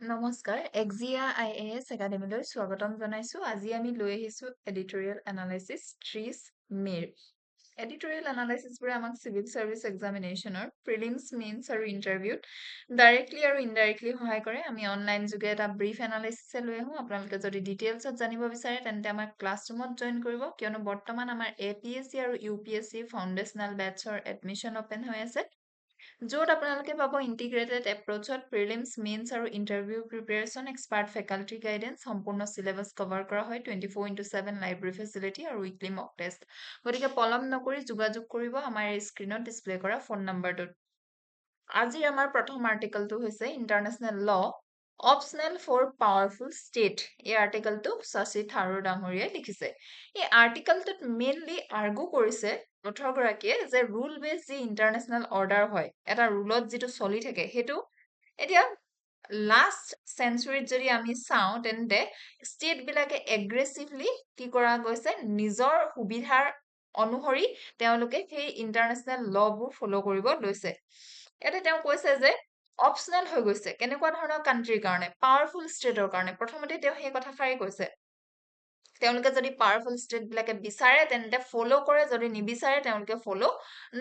নমস্কাৰ AXIA IAS একাডেমীলৈ স্বাগতম জনাইছো আজি আমি লৈ আহিছো এডিটৰিয়েল এনালাইসিস 30 মেৰ এডিটৰিয়েল এনালাইসিস বোৰে আমাক সিভিল সাৰ্ভিস এক্সামিনেশনৰ প্ৰিলিমছ মেইনছ আৰু ইন্টাৰভিউত ডাইৰেক্টলি আৰু ইনডাইৰেক্টলি সহায় কৰে আমি অনলাইন যোগে এটা ব্ৰিফ এনালাইসিস লৈ আহো আপোনালোকে যদি ডিটেইলছত জানিব বিচাৰে তেন্তে আমাৰ ক্লাছৰুমত জয়েন কৰিব কিয়নো বৰ্তমান আমাৰ APSC আৰু UPSC ফাউন্ডেশনাল বেটছৰ এডমিশন ওপেন হৈ আছে য'ত আপোনালোকে পাব ইন্টিগ্ৰেটেড এপ্ৰ'চত প্ৰিলিমছ মেইনছ আৰু interview preparation expert faculty guidance সম্পূৰ্ণ সিলেবাস কভাৰ কৰা হয় 24/7 লাইব্ৰেৰী ফেচিলিটি আৰু উইকলি মক টেষ্ট গতিকে পলম নকৰি যোগাযোগ কৰিব আমাৰ এই স্ক্ৰীনত ডিসপ্লে কৰা ফোন নম্বৰটোত আজিৰ আমাৰ প্ৰথম আৰ্টিকেলটো হৈছে ইন্টাৰনেশ্যনেল ল অপচনেল ফৰ পাৱাৰফুল ষ্টেট এই আৰ্টিকেলটো শশী থাৰুৰ ডাঙৰীয়াই লিখিছে এই আৰ্টিকেলটোত মেইনলি আৰ্গু কৰিছে অথৰগৰাকীয়ে যে ৰুল বেছ যি ইন্টাৰনেশ্যনেল অৰ্ডাৰ হয় এটা ৰুলত যিটো চলি থাকে সেইটো এতিয়া লাষ্ট চেঞ্চুৰীত যদি আমি চাওঁ তেন্তে ষ্টেট বিলাকে এগ্ৰেছিভলি কি কৰা গৈছে নিজৰ সুবিধাৰ অনুসৰি তেওঁলোকে সেই ইন্টাৰনেশ্যনেল লবোৰ ফলো কৰিব লৈছে ইয়াতে তেওঁ কৈছে যে অপচনেল হৈ গৈছে কেনেকুৱা ধৰণৰ কান্ট্ৰিৰ কাৰণে পাৱাৰফুল ষ্টেটৰ কাৰণে প্ৰথমতে তেওঁ সেই কথাষাৰি কৈছে তেওঁলোকে যদি পাৱাৰফুল ষ্টেট বিলাকে বিচাৰে তেন্তে ফলো কৰে যদি নিবিচাৰে তেওঁলোকে ফলো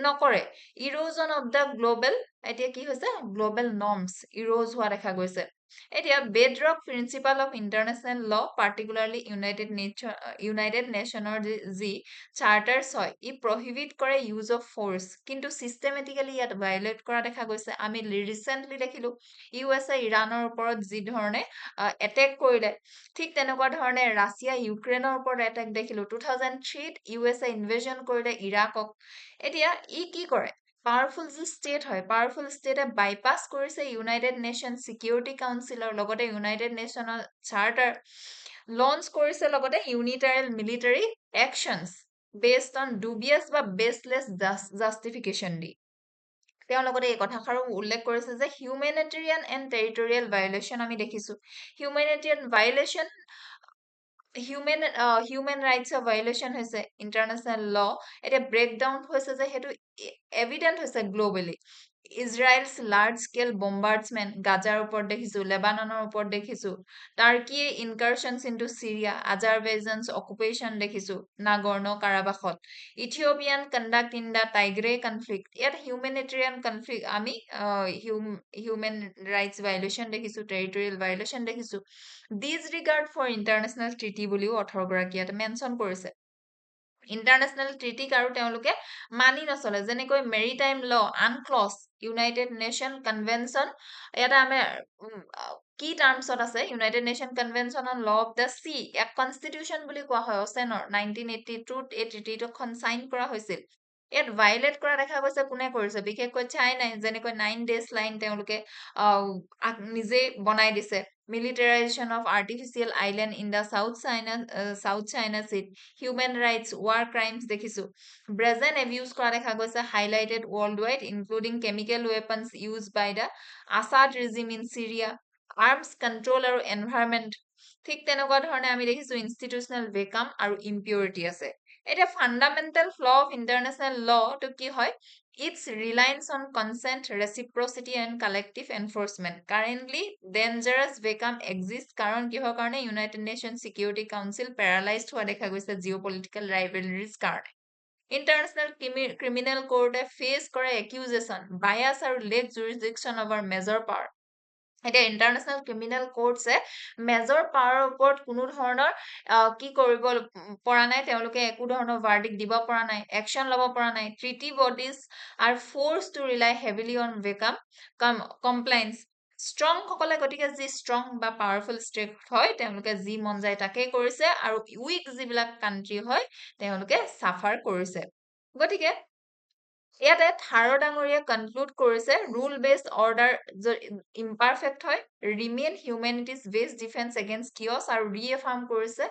নকৰে ইৰোজন অফ দা গ্লোবেল এতিয়া কি হৈছে গ্লোবেল নৰ্মছ ইৰোজ হোৱা দেখা গৈছে এতিয়া বেডৰক প্ৰিন্সিপাল অফ ইন্টাৰনেশ্যনেল ল পাৰ্টিকুলাৰলি ইউনাইটেড নেশ্যনৰ যি চাৰ্টাৰ্ছ হয় ই প্ৰহিবিট কৰে ইউজ অফ ফ'ৰ্চ কিন্তু চিষ্টেমেটিকেলি ইয়াত ভায়োলেট কৰা দেখা গৈছে আমি ৰিচেণ্টলি দেখিলো USA ইৰাণৰ ওপৰত যি ধৰণে এটেক কৰিলে ঠিক তেনেকুৱা ধৰণে ৰাছিয়া ইউক্ৰেইনৰ ওপৰত এটেক দেখিলো 2003 USA ইনভেজন কৰিলে ইৰাকক এতিয়া ই কি কৰে পাৱাৰফুল যি ষ্টেট হয় পাৱাৰফুল ষ্টেটে বাইপাছ কৰিছে ইউনাইটেড নেশ্যন চিকিউৰিটি কাউন্সিলৰ লগতে ইউনাইটেড নেশ্যনৰ চাৰ্টাৰ লঞ্চ কৰিছে লগতে ইউনিটাৰেল মিলিটাৰী একচনছ বেছড অন ডুবিয়াছ বা বেছলেছ জাষ্টিফিকেশ্যন দি তেওঁ লগতে এই কথাষাৰো উল্লেখ কৰিছে যে হিউমেনিটেৰিয়ান এণ্ড টেৰিটৰিয়েল ভায়োলেশ্যন আমি দেখিছো হিউমেনিটেৰিয়ান ভায়োলেশ্যন হিউমেন ৰাইটছৰ ভায়োলেশ্যন হৈছে ইন্টাৰনেশ্যনেল ল এতিয়া ব্ৰেকডাউন হৈছে যে সেইটো এভিডেণ্ট হৈছে গ্ল'বেলি ইজৰাইলছ লাৰ্জ স্কেল বম্বাৰ্ডছমেন গাজাৰ ওপৰত দেখিছো লেবাননৰ ওপৰত দেখিছো টাৰ্কিয়ে ইনকাৰশ্যনছ ইনটু চিৰিয়া আজাৰবাইজানছ অকুপেশ্যন দেখিছো নাগৰ্ণ কাৰাবাসত ইথিঅপিয়ান conduct in the Tigray conflict ইয়াত হিউমেনিটেৰিয়ান কনফ্লিক্ট আমি হিউমেন ৰাইটছ ভায়োলেশ্যন দেখিছো টেৰিটৰিয়েল ভায়োলেশ্যন দেখিছো ডিছৰিগাৰ্ড ফৰ ইণ্টাৰনেশ্যনেল ট্ৰিটি বুলিও অথৰগৰাকীয়ে ইয়াত মেনশ্যন কৰিছে ইন্টাৰনেশ্যনেল ট্ৰিটিক আৰু তেওঁলোকে মানি নচলে যেনেকৈ মেৰিটাইম ল আনক্লজ ইউনাইটেড নেশ্যন কনভেনশ্যন ইয়াতে আমাৰ কি টাৰ্মছত আছে United nation convention on law of the C ইয়াক কনষ্টিটিউশ্যন বুলি কোৱা হয় অচেনৰ 1982 এই ট্ৰিটিটোখন চাইন কৰা হৈছিল ইয়াত ভায়োলেট কৰা দেখা গৈছে কোনে কৰিছে বিশেষকৈ চাইনাই যেনেকৈ 9 ডেজ লাইন তেওঁলোকে নিজেই বনাই দিছে militarization of artificial island in the South China Sea human rights war crimes দেখিছো ব্ৰেজেন এবিউজ কৰা দেখা গৈছে highlighted world wide including chemical weapons use by the Assad regime in Syria arms control আৰু environment ঠিক তেনেকুৱা ধৰণে আমি দেখিছো ইনষ্টিটিউচনেল ভেকাম আৰু ইম্পিউৰিটি আছে এতিয়া ফাণ্ডামেণ্টেল ফ্ল অফ ইণ্টাৰনেশ্যনেল লটো কি হয় it's reliance on consent reciprocity and collective enforcement currently dangerous vacuum exist কাৰণ কিহৰ কাৰণে united nation security council paralysed হোৱা দেখা গৈছে জিঅ' পলিটিকেল ৰাইভেলৰিজ কাৰণে ইণ্টাৰনেশ্যনেল ক্ৰিমিনেল কোৰ্টে ফেচ কৰে একিউজেশ্যন বায়াছ আৰু লেক জুৰিছডিকশ্যন অভাৰ মেজৰ পাৱাৰ এতিয়া ইণ্টাৰনেশ্যনেল ক্ৰিমিনেল কোৰ্টছে মেজৰ পাৱাৰৰ ওপৰত কোনো ধৰণৰ কি কৰিব পৰা নাই তেওঁলোকে একো ধৰণৰ ভাৰ্ডিক দিব পৰা নাই একশ্যন ল'ব পৰা নাই treaty bodies are force to rely heavily on vacuum compliance strong সকলে গতিকে যি ষ্ট্ৰং বা পাৱাৰফুল ষ্টেট হয় তেওঁলোকে যি মন যায় তাকেই কৰিছে আৰু উইক যিবিলাক কাণ্ট্ৰি হয় তেওঁলোকে চাফাৰ কৰিছে গতিকে ইয়াতে থাৰৰ ডাঙৰীয়ে কনক্লুড কৰিছে ৰুল বেছড অৰ্ডাৰ ইমপাৰফেক্ট হয় remain humanity's best defence against chaos আৰু ৰিএফাৰ্ম কৰিছে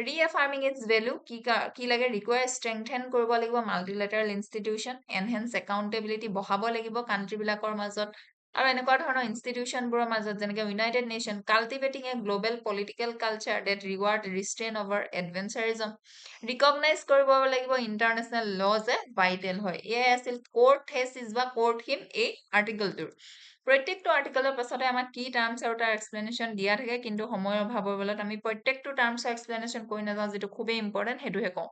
ৰিএফাৰ্মিং ইটছ ভেলু কি লাগে ৰিকুৱায়াৰ ষ্ট্ৰেংথেন কৰিব লাগিব মাল্টিলেটাৰেল ইনষ্টিটিউশ্যন এনহেন্স একাউণ্টেবিলিটি বঢ়াব লাগিব কাণ্ট্ৰিবিলাকৰ মাজত আৰু এনেকুৱা ধৰণৰ ইনষ্টিটিউশ্যনবোৰৰ মাজত যেনেকৈ united nation cultivating a global political culture that reward restrain over adventurism recognise কৰিব লাগিব ইণ্টাৰনেশ্যনেল ল যে ভাইটেল হয় এয়াই আছিল কোৰ্ট থেচিছ বা কোৰ্ট হিম এই আৰ্টিকলটোৰ প্ৰত্যেকটো আৰ্টিকেলৰ পাছতে আমাক কি টাৰ্মছ আৰু তাৰ এক্সপ্লেনেশ্যন দিয়া থাকে, কিন্তু সময়ৰ অভাৱৰ বলত আমি প্ৰত্যেকটো টাৰ্মছৰ এক্সপ্লেনেশ্যন কৰি নাযাওঁ, যিটো খুবেই ইম্পৰ্টেণ্ট সেইটোহে কওঁ।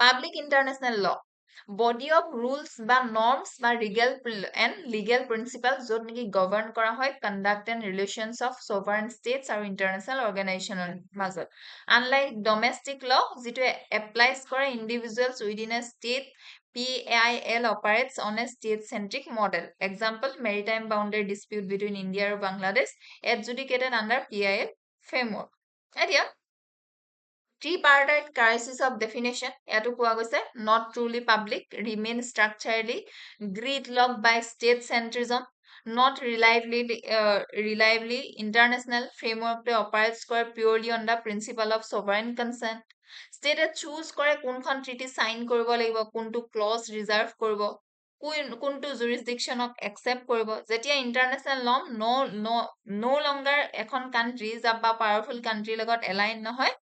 Public international law, body of rules বা নৰ্মছ বা লিগেল প্ৰিন্সিপাল য'ত নেকি গভৰ্ণ কৰা হয় conduct and relations of sovereign states আৰু ইণ্টাৰনেশ্যনেল অৰ্গেনাইজেশ্যনৰ মাজত। আনলাইক ডমেষ্টিক ল, যিটোৱে এপ্লাইজ কৰে individuals within a state, PAIL operates on a state-centric model. Example, maritime boundary dispute between India and Bangladesh adjudicated under PAIL framework. এতিয়া tripartite crisis of definition, ইয়াতো কোৱা গৈছে not truly public, remain structurally gridlocked by state centrism, not reliably international framework to operates purely on the principle of sovereign consent. State choose কৰে কোনখন treaty sign কৰিব লাগিব, কোনটো clause reserve কৰিব, কোনটো jurisdictionক accept কৰিব। যেতিয়া international law no longer এখন country বা powerful country লগত align নহয়,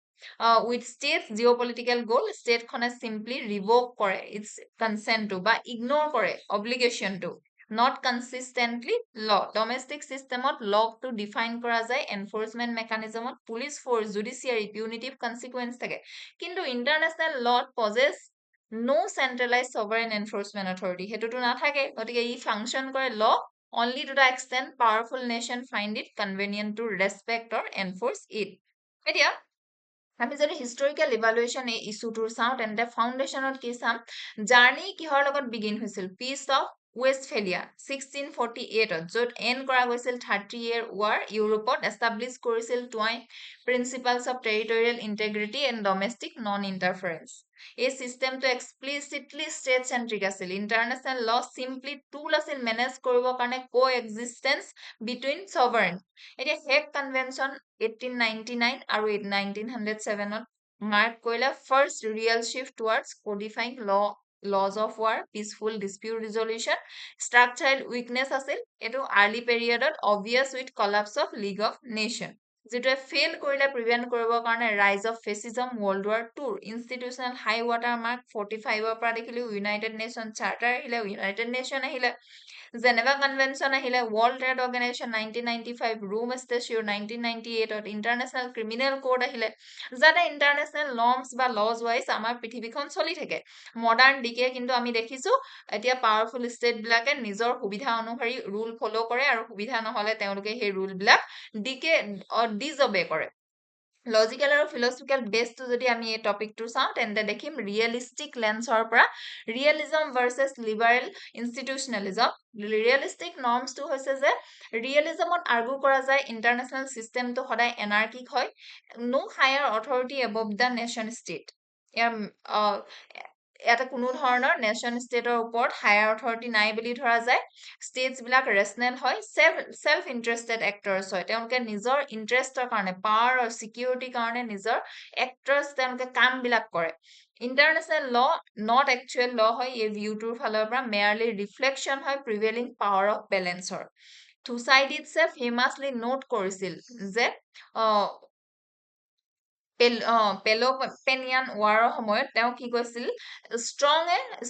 with states geopolitical goal, state খনে simply revoke কৰে its consent to বা ignore কৰে obligation to, not consistently law. Domestic systemত law to define কৰা যায়, enforcement mechanismত police force, judiciary, punitive consequence থাকে, কিন্তু international law possess no centralized sovereign enforcement authority, হেতুটো নাথাকে, গতিকে ই function কৰে law only to the extent powerful nation find it convenient to respect or enforce it. এতিয়া আমি যদি হিষ্টৰিকেল ইভালুৱেশ্যন এই ইছ্যুটোৰ চাওঁ, তেন্তে ফাউণ্ডেশ্যনত কি চাম, জাৰ্ণি কিহৰ লগত বিগিন হৈছিল, পিচ অফ ৱেষ্টফেলিয়া 1648ত, য'ত এণ্ড কৰা গৈছিল 30-year war, ইউৰোপত এষ্টাব্লিছ কৰিছিল twin principles of territorial integrity and domestic non interference. এই চিষ্টেমটো এক্সপ্লিচিটলি ষ্টেট চেন্ট্ৰিক আছিল। ইণ্টাৰনেশ্যনেল ল চিম্পলি টুল আছিল মেনেজ কৰিবৰ কাৰণে কো এক্সিষ্টেঞ্চ বিটুইন ছভাৰেইন। এতিয়া হেগ কনভেনশ্যন 1899 আৰু 1907ত মাৰ্ক কৰিলে first real shift towards codifying laws of war, peaceful dispute resolution. Structural weakness আছিল এইটো আৰ্লি পিৰিয়ডত obvious with collapse of League of Nation, যিটোৱে ফেইল কৰিলে প্ৰিভেণ্ট কৰিবৰ কাৰণে rise of fascism, world war টুৰ, ইনষ্টিটিউচনেল হাই ৱাটাৰ মাৰ্ক 45ৰ পৰা দেখিলো, ইউনাইটেড নেশ্যন চাৰ্টাৰ আহিলে, ইউনাইটেড নেশ্যন আহিলে, জেনেভা কনভেনশ্যন আহিলে, world trade organisation 1995, Rome statute 1998ত, ইণ্টাৰনেশ্যনেল ক্ৰিমিনেল কোড আহিলে, যাতে ইণ্টাৰনেশ্যনেল নৰ্মছ বা লজ ৱাইজ আমাৰ পৃথিৱীখন চলি থাকে। মডাৰ্ণ ডিকে কিন্তু আমি দেখিছো এতিয়া পাৱাৰফুল ষ্টেট বিলাকে নিজৰ সুবিধা অনুসৰি ৰুল ফ'ল' কৰে, আৰু সুবিধা নহলে তেওঁলোকে সেই ৰুল বিলাক ডিজবে কৰে। লজিকেল আৰু ফিলচফিকেল বেছটো যদি আমি এই টপিকটো চাওঁ, তেন্তে দেখিম ৰিয়েলিষ্টিক লেন্সৰ পৰা ৰিয়েলিজম ভাৰ্চেছ লিবাৰেল ইনষ্টিটিউচনেলিজম। ৰিয়েলিষ্টিক নৰ্মছটো হৈছে যে ৰিয়েলিজমত আৰ্গু কৰা যায় ইণ্টাৰনেশ্যনেল চিষ্টেমটো সদায় এনাৰ্কিক হয়, no higher authority above the nation state. ইয়াতে কোনো ধৰণৰ নেশ্যন ষ্টেটৰ ওপৰত হায়াৰ অথৰিটি নাই বুলি ধৰা যায়। ষ্টেটছ বিলাক ৰেচনেল হয়, চেল্ফ ইণ্টাৰেষ্টেড এক্টৰ্ছ হয়, তেওঁলোকে নিজৰ ইণ্টাৰেষ্টৰ কাৰণে, পাৱাৰ আৰু চিকিউৰিটিৰ কাৰণে নিজৰ এক্টৰ্ছ তেওঁলোকে কামবিলাক কৰে। ইণ্টাৰনেশ্যনেল ল নট একচুৱেল ল হয় এই ভিউটোৰ ফালৰ পৰা, মেয়াৰলি ৰিফ্লেকশ্যন হয় প্ৰিভেইলিং পাৱাৰ অফ বেলেঞ্চৰ। থুচাইডিডছে ফেমাছলি নোট কৰিছিল যে পেলোপেনিয়ান ৱাৰৰ সময়ত তেওঁ কি কৈছিল,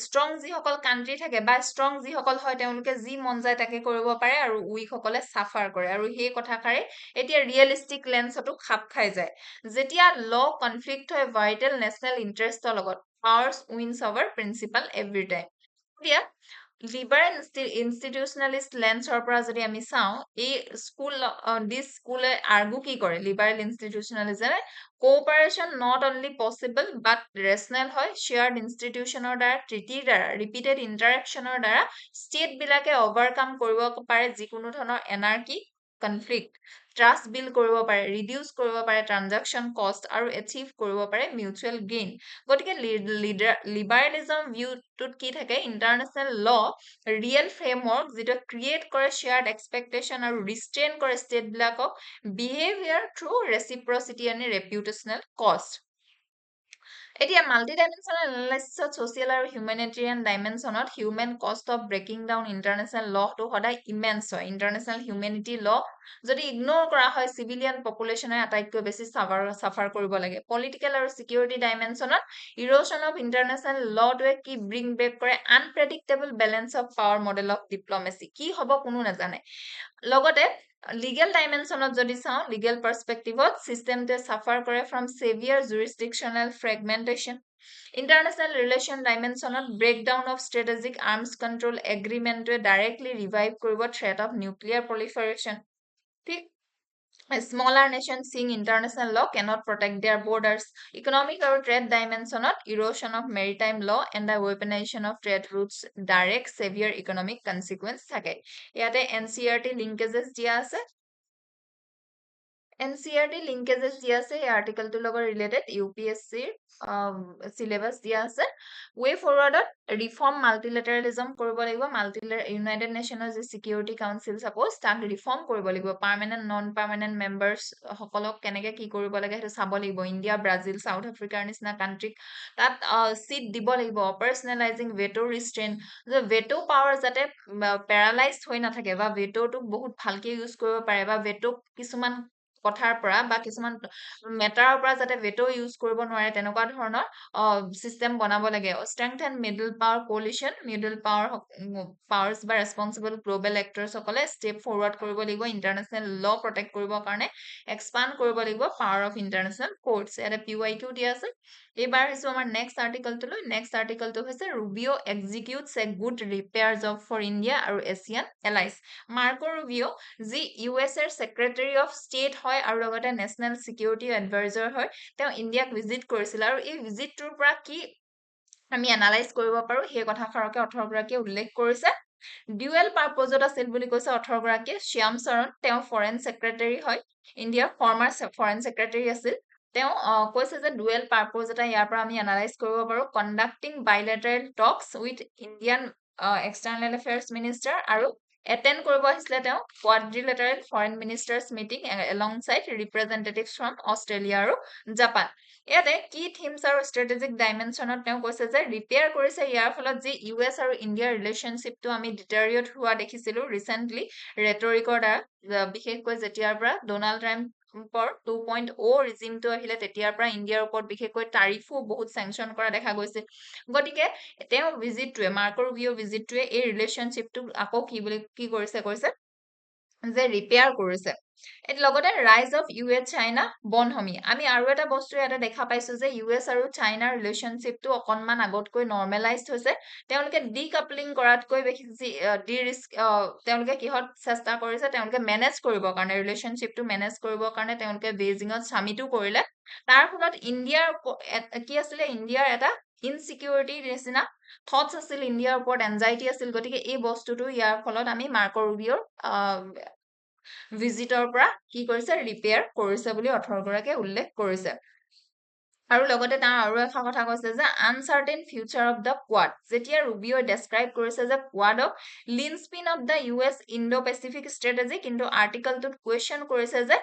ষ্ট্ৰং যিসকল কাণ্ট্ৰি থাকে বা ষ্ট্ৰং যিসকল হয়, তেওঁলোকে যি মন যায় তাকে কৰিব পাৰে, আৰু উইকসকলে চাফাৰ কৰে, আৰু সেই কথাষাৰে এতিয়া ৰিয়েলিষ্টিক লেন্সতো খাপ খাই যায়। যেতিয়া ল কনফ্লিক্ট হয় ভাইটেল নেশ্যনেল ইণ্টাৰেষ্টৰ লগত, powers wins over principle every time. এতিয়া লিবাৰেল ইনষ্টিটিউচনেলিষ্ট লেন্সৰ পৰা যদি আমি চাওঁ, এই স্কুলে আৰ্গু কি কৰে, লিবাৰেল ইনষ্টিটিউচনেলিজমে cooperation not only possible but rational হয়, শ্বেয়াৰ্ড ইনষ্টিটিউচনৰ দ্বাৰা, ট্ৰিটিৰ দ্বাৰা, ৰিপিটেড ইণ্টাৰেকশ্যনৰ দ্বাৰা ষ্টেট বিলাকে অভাৰকাম কৰিব পাৰে যিকোনো ধৰণৰ এনাৰ্কি, কনফ্লিক্ট, ট্ৰাষ্ট বিল্ড কৰিব পাৰে, ৰিডিউচ কৰিব পাৰে ট্ৰানজাকশ্যন কষ্ট, আৰু এচিভ কৰিব পাৰে মিউচুৱেল গেইন। গতিকে লিবাৰেলিজম ভিউটোত কি থাকে, ইণ্টাৰনেশ্যনেল ল ৰিয়েল ফ্ৰেমৱৰ্ক যিটো ক্ৰিয়েট কৰে শ্বেয়াৰ্ড এক্সপেক্টেশ্যন আৰু ৰিষ্ট্ৰেইন কৰে ষ্টেট বিলাকক behaviour through reciprocity and reputational cost. এতিয়া মাল্টি-ডাইমেনশ্যনেল এনালাইচিছত ছ'চিয়েল আৰু হিউমেনিটেৰিয়ান ডাইমেনশ্যনত human cost of breaking down international লটো সদায় ইমেন্স হয়। ইণ্টাৰনেশ্যনেল হিউমেনিটি ল যদি ইগনোৰ কৰা হয়, চিভিলিয়ান পপুলেশ্যনে আটাইতকৈ বেছি চাফাৰ কৰিব লাগে। পলিটিকেল আৰু চিকিউৰিটি ডাইমেনশ্যনত ইৰোশ্যন অফ ইণ্টাৰনেশ্যনেল লটোৱে কি ব্ৰিং বেক কৰে? Unpredictable balance of power model of diplomacy. কি হ'ব কোনো নাজানে। লগতে লিগেল ডাইমেনশ্যনত যদি চাওঁ, লিগেল পাৰ্সপেক্টিভত চিষ্টেমটোৱে চাফাৰ কৰে from severe jurisdictional fragmentation. International relation ডাইমেনশ্যনত breakdown of strategic arms control এগ্ৰিমেণ্টটোৱে ডাইৰেক্টলি ৰিভাইভ কৰিব থ্ৰেট অফ নিউক্লিয়াৰ proliferation। ঠিক, smaller nations seeing international law cannot protect their borders. Economic or trade dimensionot erosion of maritime law and the weaponization of trade routes direct severe economic consequence থাকে। ইয়াতে NCERT linkages দিয়া আছে। NCERT linkages দিয়া আছে এই আৰ্টিকেলটোৰ লগত related UPSC syllabus দিয়া আছে। ৱে ফৰৱাৰ্ডত ৰিফৰ্ম মাল্টিলেটাৰেলিজম কৰিব লাগিব। ইউনাইটেড নেশ্যনৰ যে চিকিউৰিটি কাউন্সিল চাপোজ তাক ৰিফৰ্ম কৰিব লাগিব। পাৰ্মানেণ্ট নন পাৰ্মানেণ্ট মেম্বাৰ্ছ সকলক কেনেকে কি কৰিব লাগে সেইটো চাব লাগিব। ইণ্ডিয়া, ব্ৰাজিল, চাউথ আফ্ৰিকাৰ নিচিনা কাণ্ট্ৰিক তাত চিট দিব লাগিব। অপাৰেচনেলাইজিং ভেটো ৰিষ্ট্ৰেইন, যে ভেটো পাৱাৰ যাতে পেৰালাইজ হৈ নাথাকে বা ভেটোটোক বহুত ভালকে ইউজ কৰিব পাৰে বা ভেটোক কিছুমান কথাৰ পৰা বা কিছুমান মেটাৰৰ পৰা যাতে ভেটো ইউজ কৰিব নোৱাৰে তেনেকুৱা ধৰণৰ চিষ্টেম বনাব লাগে। ষ্ট্ৰেংথেন middle power coalition, middle powers বা ৰেছপন্সিবল গ্ল'বেল এক্টৰ্ছসকলে ষ্টেপ ফৰৱাৰ্ড কৰিব লাগিব ইণ্টাৰনেশ্যনেল ল প্ৰটেক্ট কৰিবৰ কাৰণে। এক্সপাণ্ড কৰিব লাগিব পাৱাৰ অফ ইণ্টাৰনেশ্যনেল কোৰ্টছ। ইয়াতে PYQ দিয়া আছে। এইবাৰ আহিছো আমাৰ নেক্সট আৰ্টিকলটোলৈ। নেক্সট আৰ্টিকলটো হৈছে Rubio' executes a good repair job for India আৰু এছিয়ান এলাইজ। মাৰ্কো ৰুবিঅ' যি USAৰ ছেক্ৰেটাৰী অফ ষ্টেট হয় আৰু লগতে নেশ্যনেল চিকিউৰিটি এডভাইজাৰ হয়, তেওঁ ইণ্ডিয়াক ভিজিট কৰিছিল আৰু এই ভিজিটটোৰ পৰা কি আমি এনালাইজ কৰিব পাৰো সেই কথাষাৰকে 18গৰাকীয়ে উল্লেখ কৰিছে। ডিউৱেল পাৰ্পজত আছিল বুলি কৈছে 18গৰাকীয়ে। শ্যাম চৰণ, তেওঁ ফৰেন ছেক্ৰেটাৰী হয়, ইণ্ডিয়াৰ ফৰ্মাৰ ফৰেন ছেক্ৰেটাৰী আছিল। তেওঁ কৈছে যে ডুৱেল পাৰ্পজ এটা ইয়াৰ পৰা আমি এনালাইজ কৰিব পাৰো। Conducting bilateral talks with Indian external affairs minister আৰু এটেণ্ড কৰিব আহিছিলে তেওঁ quadrilateral foreign ministers meeting alongside representatives from Australia আৰু জাপান। ইয়াতে কি থিমছ আৰু ষ্ট্ৰেটেজিক ডাইমেনশ্যনত তেওঁ কৈছে যে ৰিপেয়াৰ কৰিছে। ইয়াৰ ফলত যি US আৰু ইণ্ডিয়াৰ ৰিলেশ্যনশ্বিপটো আমি ডিটেৰিয়ট হোৱা দেখিছিলো ৰিচেণ্টলি ৰেটৰিকৰ দ্বাৰা, বিশেষকৈ যেতিয়াৰ পৰা ডনাল্ড ট্ৰাম্পৰ 2.0 ৰিজিমটো আহিলে তেতিয়াৰ পৰা ইণ্ডিয়াৰ ওপৰত বিশেষকৈ টাৰিফো বহুত চেংচন কৰা দেখা গৈছিল। গতিকে তেওঁ ভিজিটটোৱে, মাৰ্কো ৰুবিঅ' ভিজিটটোৱে এই ৰিলেশ্যনশ্বিপটোক আকৌ কি কৰিছে যে ৰিপেয়াৰ কৰিছে। লগতে ৰাইজ অফ US চাইনা বনভূমি। আমি আৰু এটা বস্তু ইয়াতে দেখা পাইছো যে US আৰু চাইনাৰ ৰিলেশ্যনশ্বিপটো অকণমান আগতকৈ নৰ্মেলাইজড হৈছে। তেওঁলোকে ডিকাপলিং কৰাতকৈ বেছি তেওঁলোকে কিহত চেষ্টা কৰিছে, তেওঁলোকে মেনেজ কৰিবৰ কাৰণে, ৰিলেশ্যনশ্বিপটো মেনেজ কৰিবৰ কাৰণে তেওঁলোকে বেইজিঙত চামিটো কৰিলে। তাৰ ফলত ইণ্ডিয়াৰ কি আছিলে, ইণ্ডিয়াৰ এটা ইনচিকিউৰিটিৰ নিচিনা থটছ আছিল, ইণ্ডিয়াৰ ওপৰত এনজাইটি আছিল। গতিকে এই বস্তুটো ইয়াৰ ফলত আমি মাৰ্কো ৰুবিঅ'ৰ ভিজিটৰ পৰা কি কৰিছে, ৰিপেয়াৰ কৰিছে বুলি 18গৰাকীয়ে উল্লেখ কৰিছে। আৰু লগতে তাৰ আৰু এটা কথা কৈছে যে uncertain future of the Quad. যেতিয়া ৰুবিঅ'ই ডেছক্ৰাইব কৰিছে যে কোৱাডক linchpin of the US Indo Pacific strategy, কিন্তু আৰ্টিকলটোত কুৱেশ্যন কৰিছে যে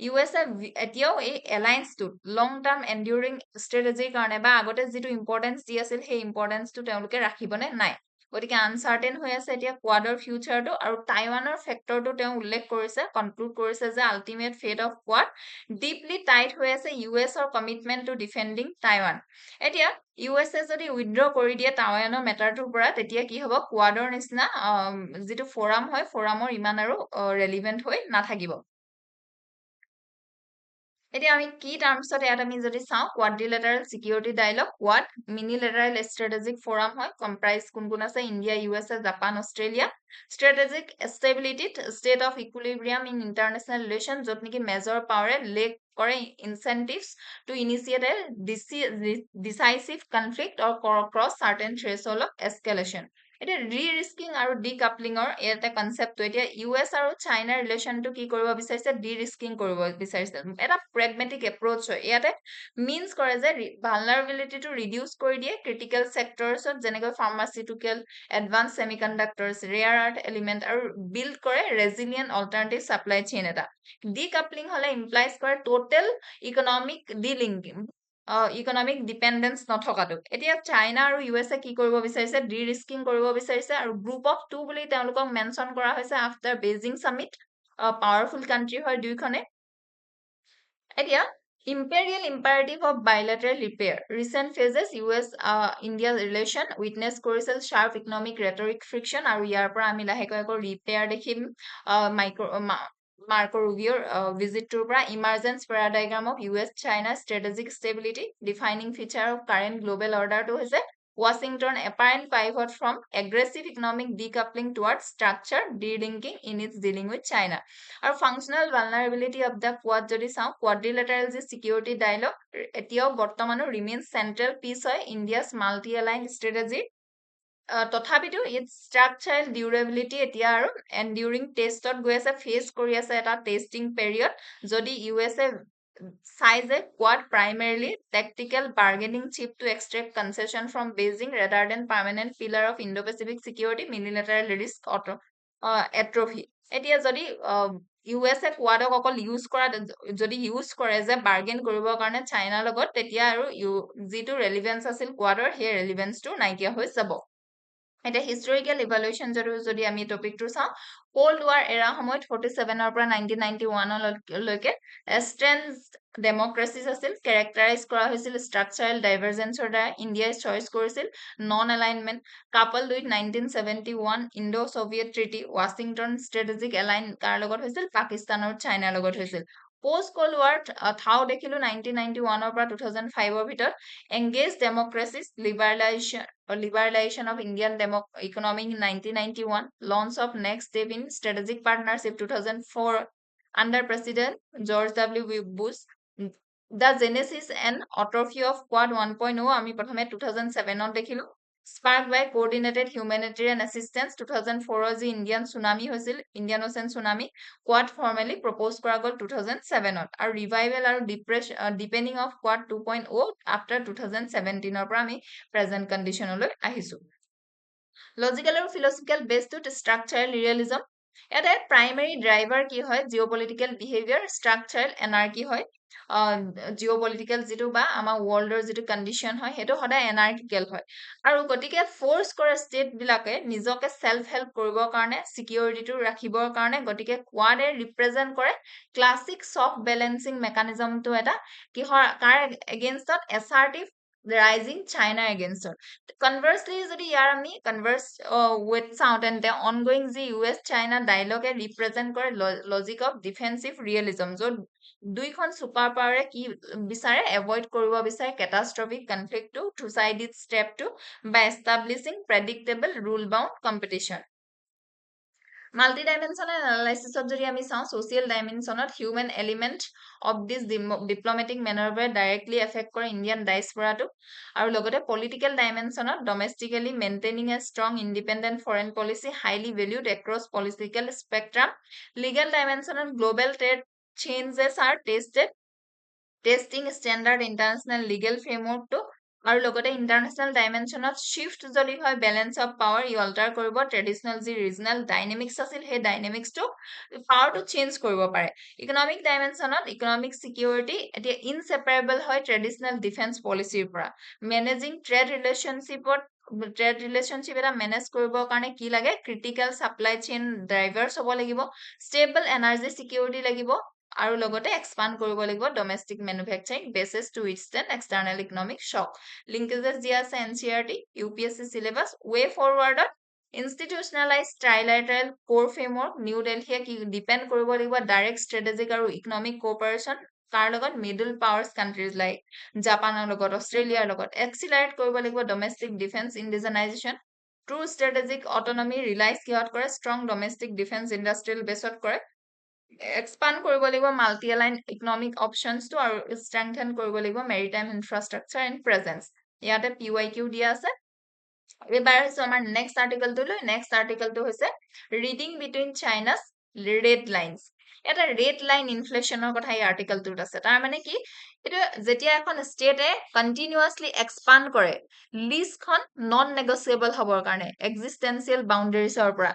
USA এতিয়াও এই এলায়েন্সটোত লং টাৰ্ম এণ্ডিউৰিং ষ্ট্ৰেটেজিৰ কাৰণে বা আগতে যিটো ইম্পৰ্টেঞ্চ দি আছিল সেই ইম্পৰ্টেঞ্চটো তেওঁলোকে ৰাখিবনে নাই। গতিকে আনচাৰ্টেইন হৈ আছে এতিয়া কোৱাডৰ ফিউচাৰটো। আৰু টাইৱানৰ ফেক্টৰটো তেওঁ উল্লেখ কৰিছে, কনক্লুড কৰিছে যে ultimate fate of Quad deeply tight হৈ আছে USৰ কমিটমেণ্ট টু ডিফেণ্ডিং টাইৱান। এতিয়া USA যদি উইথড্ৰ কৰি দিয়ে টাইৱানৰ মেটাৰটোৰ পৰা, তেতিয়া কি হ'ব, কোৱাডৰ নিচিনা যিটো ফৰাম হয়, ফৰামৰ ইমান আৰু ৰেলিভেণ্ট হৈ নাথাকিব। এতিয়া আমি কি টাৰ্মছত ইয়াত আমি যদি চাওঁ, quadrilateral security dialogue, Quad minilateral strategic forum হয়, কম্প্ৰাইজ কোন আছে, India, USA, Japan, Australia. Strategic ষ্টেবিলিটিত state of equilibrium in international relation, য'ত নেকি মেজৰ পাৱাৰে লেক কৰে incentives to initiate a decisive conflict or cross certain threshold of escalation. এতিয়া risking আৰু ডিকাপলিঙৰ এটা কনচেপ্টটো, এতিয়া US আৰু চাইনাৰ ৰিলেশ্যনটো কি কৰিব বিচাৰিছে, ৰিস্কিং কৰিব বিচাৰিছে। এটা প্ৰেগমেটিক এপ্ৰচ হয়। ইয়াতে মিনছ কৰে যে ভালনাৰেবিলিটিটো ৰিডিউচ কৰি দিয়ে ক্ৰিটিকেল ছেক্টৰছত, যেনেকৈ pharmaceutical, advance semiconductors, rare earth element, আৰু বিল্ড কৰে ৰেজিলিয়েণ্ট অল্টাৰনেটিভ ছাপ্লাই চেইন এটা। ডিকাপলিং হলে ইমপ্লাইজ কৰে total economic delinking, economic dependence নথকাটো এতিয়া চাইনা আৰু USA কি কৰিব বিচাৰিছে ডি ৰিস্কিং কৰিব বিচাৰিছে আৰু গ্ৰুপ অফ 2 বুলি তেওঁলোকক মেনশ্যন কৰা হৈছে after Beijing summit powerful country হয় দুইখনে এতিয়া imperial imperative of bilateral repair recent phases US India relation witness কৰিছিল sharp economic rhetoric friction আৰু ইয়াৰ পৰা আমি লাহেকৈ আকৌ ৰিপেয়াৰ দেখিম মাৰ্কো ৰুবিওৰ ভিজিটটোৰ পৰা emergence paradigm of US China strategic stability defining feature of current global order টো হৈছে Washington apparent pivot from aggressive economic decoupling towards structure de-linking in its dealing with China আৰু functional vulnerability of the quad যদি চাওঁ quadrilateral যে security dialogue এতিয়াও বৰ্তমানো remains central piece হয় India's multi-aligned strategy তথাপিতো ইটস ষ্ট্ৰাকচাৰেল ডিউৰেবিলিটি এতিয়া আৰু এনডিউৰিং টেষ্টত গৈ আছে ফেচ কৰি আছে এটা টেষ্টিং পেৰিয়ড যদি ইউএছএ চাই যে Quad primarily tactical bargaining chip to extract concession from Beijing rather than permanent pillar of Indo Pacific security minilateral risk atrophy এতিয়া যদি ইউএছএ কোৱাডক অকল ইউজ কৰা যদি ইউজ কৰে যে বাৰ্গেন কৰিবৰ কাৰণে চাইনাৰ লগত তেতিয়া আৰু যিটো ৰেলিভেঞ্চ আছিল কোৱাডৰ সেই ৰেলিভেঞ্চটো নাইকিয়া হৈ যাব এটা হিষ্টৰিকেল ইভালুৱেশ্যন যদি আমি টপিকটো চাওঁ কোল্ড ৱাৰ এৰা সময়ত 47ৰ পৰা 1991 লৈকে এষ্ট্ৰেঞ্জ ডেমক্ৰেচিছ আছিল কেৰেক্টাৰাইজ কৰা হৈছিল ষ্ট্ৰাকচাৰেল ডাইভাৰজেন্সৰ দ্বাৰা ইণ্ডিয়াই চইচ কৰিছিল non alignment couple with 1971 Indo Soviet treaty Washington strategic align কাৰ লগত হৈছিল পাকিস্তান আৰু চাইনাৰ লগত হৈছিল পোষ্ট কোল্ড ৱাৰ ঠাও দেখিলো 1991ৰ পৰা 2005ৰ ভিতৰত engage ডেমক্ৰেচিছ liberalization of Indian economy in 1991, launch of Next Step in Strategic Partnership 2004 under President George W. Bush, the genesis and atrophy of Quad 1.0 আমি প্ৰথমে 2007ত দেখিলো sparked by coordinated humanitarian assistance 2004 যি Indian tsunami হৈছিল Indian ocean tsunami Quad formally propose কৰা গ'ল 2007ত আৰু revival আৰু ডিপেনিং অফ কোৱাড 2.0 আফটাৰ 2017ৰ পৰা আমি প্ৰেজেন্ট কণ্ডিশ্যনলৈ আহিছো লজিকেল আৰু ফিলচফিকেল বেছটো ষ্ট্ৰাকচাৰেল ৰিয়েলিজম এটা প্ৰাইমেৰী ড্ৰাইভাৰ কি হয় জিঅ'পলিটিকেল বিহেভিয়াৰ ষ্ট্ৰাকচাৰেল এনাৰ্কি হয় জিঅ'পলিটিকেল যিটো বা আমাৰ ৱৰ্ল্ডৰ যিটো কণ্ডিশ্যন হয় সেইটো সদায় এনাৰ্কিকেল হয় আৰু গতিকে ফ'ৰ্চ কৰে ষ্টেটবিলাকে নিজকে চেল্ফ হেল্প কৰিবৰ কাৰণে ছিকিউৰিটিটো ৰাখিবৰ কাৰণে গতিকে কোৱাডে ৰিপ্ৰেজেণ্ট কৰে ক্লাছিক ছফ্ট বেলেঞ্চিং মেকানিজমটো এটা কিহৰ কাৰ এগেইনষ্টত এছাৰ্টিভ ৰাইজিং চাইনা এগেইনষ্টত কনভাৰ্চলি যদি ইয়াৰ আমি কনভাৰ্চ উইথ চাওঁ তেন্তে অনগোয়িং যি ইউএছ চাইনা ডাইলগে ৰিপ্ৰেজেণ্ট কৰে লজিক অফ ডিফেন্সিভ ৰিয়েলিজম য'ত দুইখন ছুপাৰ পাৱাৰে কি বিচাৰে এভইড কৰিব বিচাৰে কেটাষ্ট্ৰফিক কনফ্লিক্টটো টুচাইডিড ষ্টেপটো বা establishing predictable rule bound competition multi dimensional এনালাইচিছত যদি আমি চাওঁ ছ'চিয়েল ডাইমেনশ্যনত human element of this diplomatic মেনাৰভাৰে ডাইৰেক্টলি এফেক্ট কৰে ইণ্ডিয়ান ডাইচপৰাটো আৰু লগতে পলিটিকেল ডাইমেনশ্যনত domestically maintaining a strong independent foreign policy highly valued across political spectrum legal ডাইমেনশ্যনত global trade changes are testing standard international legal ফ্ৰেমৱৰ্কটো আৰু লগতে ইণ্টাৰনেশ্যনেল ডাইমেনশ্যনত শ্বিফ্ট যদি হয় বেলেঞ্চ অফ পাৱাৰ ই অল্টাৰ কৰিব ট্ৰেডিশ্যনেল যি ৰিজনেল ডাইনেমিক্স আছিল সেই ডাইনেমিক্সটো পাৱাৰটো চেঞ্জ কৰিব পাৰে ইকনমিক ডাইমেনশ্যনত ইকনমিক ছিকিউৰিটি এতিয়া ইনছেপাৰেবল হয় ট্ৰেডিশ্যনেল ডিফেন্স পলিচিৰ পৰা মেনেজিং ট্ৰেড ৰিলেশ্যনশ্বিপ এটা মেনেজ কৰিবৰ কাৰণে কি লাগে ক্ৰিটিকেল ছাপ্লাই চেইন ড্ৰাইভাৰ্ছ হ'ব লাগিব ষ্টেবল এনাৰ্জি ছিকিউৰিটি লাগিব আৰু লগতে এক্সপাণ্ড কৰিব লাগিব domestic manufacturing bases to withstand external economic shock linkages দিয়া আছে এনচিআৰটি UPSC চিলেবাছ ৱে ফৰৱাৰ্ডত institutionalise trilateral core framework new দিল্লীয়ে কি ডিপেণ্ড কৰিব লাগিব ডাইৰেক্ট ষ্ট্ৰেটেজিক আৰু ইকনমিক কোঅপাৰেশ্যন কাৰ লগত মিডল পাৱাৰ্ছ কাণ্ট্ৰিজ লাইক জাপানৰ লগত অষ্ট্ৰেলিয়াৰ লগত এক্সিলাৰেট কৰিব লাগিব ডমেষ্টিক ডিফেন্স ইণ্ডিজেনাইজেশ্যন ট্ৰু ষ্ট্ৰেটেজিক অটনমি ৰিলাইজ কিহত কৰে ষ্ট্ৰং ডমেষ্টিক ডিফেন্স ইণ্ডাষ্ট্ৰিয়েল বেছত কৰে এক্সপাণ্ড কৰিব লাগিব মাল্টি এলাইন ইকনমিক অপশ্যনছটো আৰু ষ্ট্ৰেংথেন কৰিব লাগিব মেৰিটাইম ইনফ্ৰাষ্ট্ৰাকচাৰ এণ্ড প্ৰেজেন্স ইয়াতে PYQ দিয়া আছে এইবাৰ হৈছে আমাৰ নেক্সট আৰ্টিকলটোলৈ নেক্সট আৰ্টিকলটো হৈছে reading between sinus red lines এটা ৰেড লাইন ইনফ্লেশ্যনৰ কথা এই আৰ্টিকলটোত আছে তাৰ মানে কি এইটো যেতিয়া এখন ষ্টেটে কণ্টিনিউৱাছলি এক্সপাণ্ড কৰে লিষ্টখন নন নেগচিয়েবল হ'বৰ কাৰণে এক্সিষ্টেঞ্চিয়েল বাউণ্ডেৰিছৰ পৰা